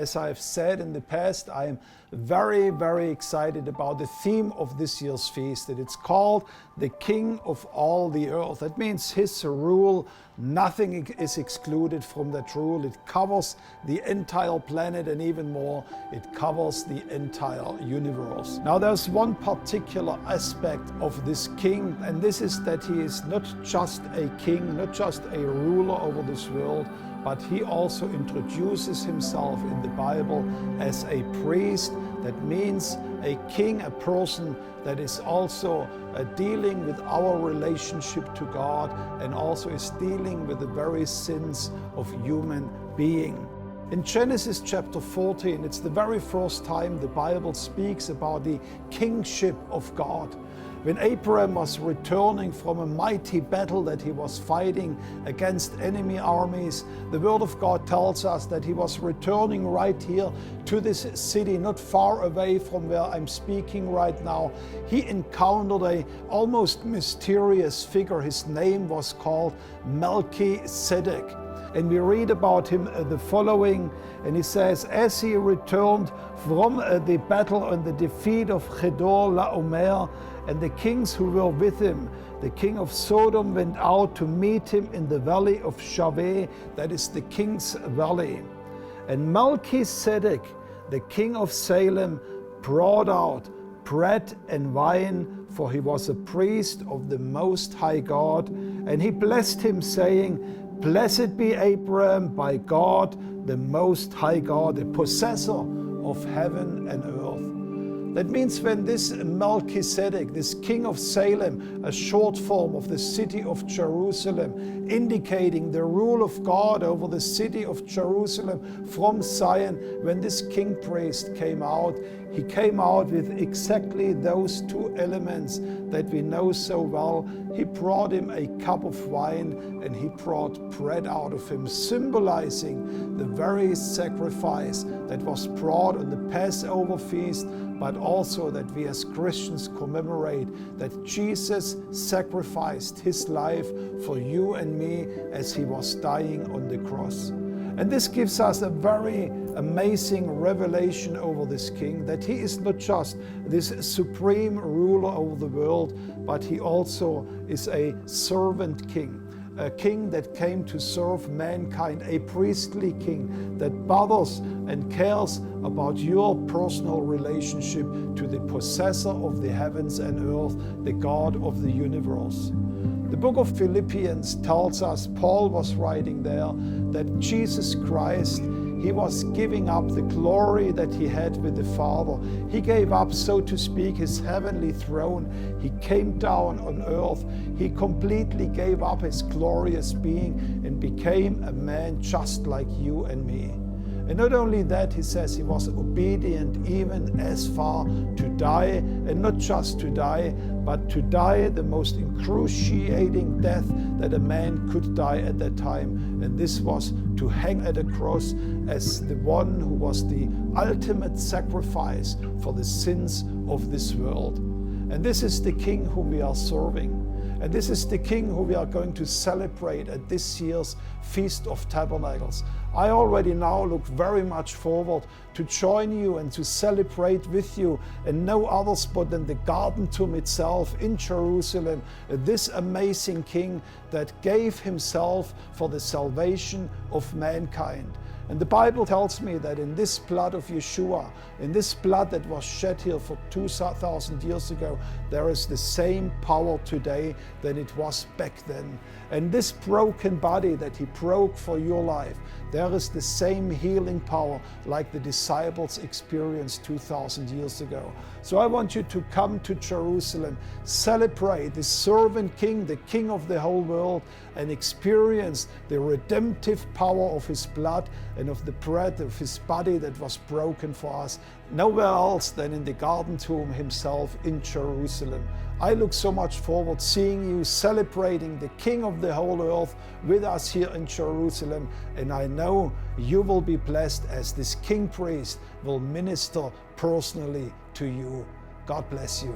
as I've said in the past, I am very, very excited about the theme of this year's feast. That it's called the King of all the earth. That means his rule, nothing is excluded from that rule. It covers the entire planet, and even more, it covers the entire universe. Now there's one particular aspect of this king, and this is that he is not just a king, not just a ruler over this world, but he also introduces himself in the Bible as a priest. That means a king, a person that is also dealing with our relationship to God, and also is dealing with the very sins of human being. In Genesis chapter 14, it's the very first time the Bible speaks about the kingship of God. When Abraham was returning from a mighty battle that he was fighting against enemy armies, the Word of God tells us that he was returning right here to this city, not far away from where I'm speaking right now. He encountered a almost mysterious figure. His name was called Melchizedek. And we read about him the following, and he says, as he returned from the battle and the defeat of Kedor Laomer, and the kings who were with him, the king of Sodom went out to meet him in the valley of Shaveh, that is the king's valley. And Melchizedek, the king of Salem, brought out bread and wine, for he was a priest of the Most High God. And he blessed him, saying, Blessed be Abraham by God, the Most High God, the possessor of heaven and earth. That means when this Melchizedek, this king of Salem, a short form of the city of Jerusalem, indicating the rule of God over the city of Jerusalem from Zion, when this king priest came out, he came out with exactly those two elements that we know so well. He brought him a cup of wine, and he brought bread out of him, symbolizing the very sacrifice that was brought on the Passover feast, but also that we as Christians commemorate that Jesus sacrificed his life for you and me as he was dying on the cross. And this gives us a very amazing revelation over this king, that he is not just this supreme ruler over the world, but he also is a servant king. A king that came to serve mankind, a priestly king that bothers and cares about your personal relationship to the possessor of the heavens and earth, the God of the universe. The book of Philippians tells us, Paul was writing there, that Jesus Christ, he was giving up the glory that he had with the Father. He gave up, so to speak, his heavenly throne. He came down on earth. He completely gave up his glorious being and became a man just like you and me. And not only that, he says he was obedient even as far to die, and not just to die, but to die the most excruciating death that a man could die at that time. And this was to hang at a cross as the one who was the ultimate sacrifice for the sins of this world. And this is the King whom we are serving. And this is the King who we are going to celebrate at this year's Feast of Tabernacles. I already now look very much forward to join you and to celebrate with you, and no other spot than the Garden Tomb itself in Jerusalem, this amazing King that gave himself for the salvation of mankind. And the Bible tells me that in this blood of Yeshua, in this blood that was shed here for 2,000 years ago, there is the same power today than it was back then. And this broken body that he broke for your life, there is the same healing power like the disciples experienced 2,000 years ago. So I want you to come to Jerusalem, celebrate the servant king, the king of the whole world, and experience the redemptive power of his blood and of the bread of his body that was broken for us, nowhere else than in the Garden Tomb himself in Jerusalem. I look so much forward seeing you celebrating the King of the whole earth with us here in Jerusalem, and I know you will be blessed as this King priest will minister personally to you. God bless you.